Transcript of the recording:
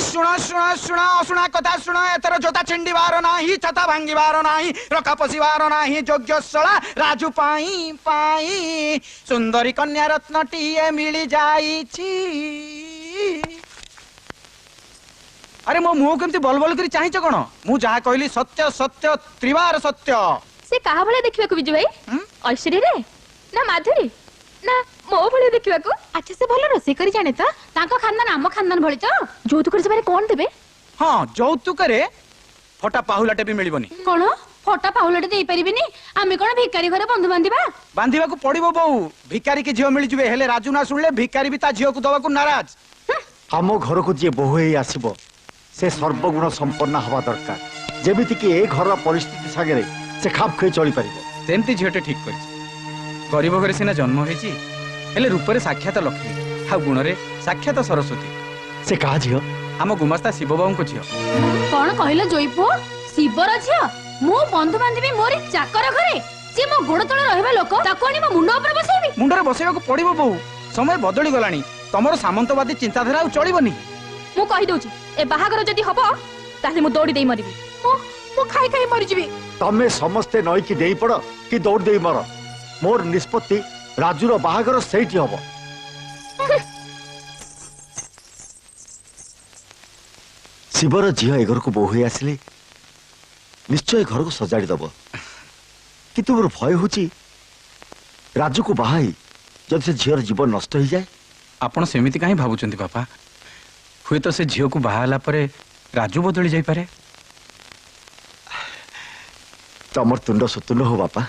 शुण शुण शुण अशुणा कथा शुण एतर जोता छिंडीबार नाही छता भांगीबार नाही रखा पशिबार नाही योग्यशला राजू पाई पाई सुंदरी कन्या रत्नटीए मिली जाईची। अरे मो मुह केमती बल बल करी चाहिछ कोन मु जहा कहली सत्य सत्य त्रिवार सत्य। से कहा भले देखिबा को बिजू भाई ऐश्वर्या रे ना माधुरी ना मो भले देखिबा को। अच्छा से भलो रोसे करी जाने त ताको खानदान आम खानदान भली तो जोतुक रे बारे कोन देबे। हां जोतुक रे फटा पाहुलाटे भी मिलबनी। कोन फटा पाहुलाटे देई परिबिनी आमे कोन भिखारी घरे बंधु बांधिबा बांधिबा को पड़िबो बहु भिखारी के झियो मिल जबे हेले राजू ना सुनले भिखारी भी ता झियो को दवा को नाराज। हम घर को जे बहु हे आसीबो से सर्वगुण संपन्न हवा दरकार जेमिति कि ए घर परिस्थिति सागरे से खाप खै चली परिबो। सेमती झियोटे ठीक करछि गरीब घरे सिना जन्म हेछि हेले रूपरे साक्षात लक्ष्मी आ गुणरे साक्षात सरस्वती। से कहा झियो आम गुमास्ता शिव बाबू को झियो। कोन कहिलो जोईपो शिवर झियो मो बंधु बांधिबी मोरी चाकर घरे से मो गोड़ तळे रहबा लोक ताको आनी मो मुंड ऊपर बसैबी। मुंडरे बसैबा को पड़िबो बहु समय बदली गलानी तमरो सामंतवादी चिंताधारा आ चलिबनी। मु कहि दोची ए बाहागर जदी हबो ताले मु दौड़ी देई मरिबी मु खाई खाई मरि जिबी। तमे समस्ते नई की देई पड़ कि दौड़ देई मर मोर निष्पत्ति राजूर बाहागर सेठी हबो। शिवर झियो ए घर को बोहई आसिले निश्चय घर को सजाड़ी दब किंतु मोर भय होची राजू को बाहाई जब से झियर जीवन नष्ट हो जाए। आपण सेमिति काहे भाबुचंती बापा हुए तो से झियो को बाहाला परे राजू बदली जाई पारे। तमर तुंड सुतुंड हो बापा।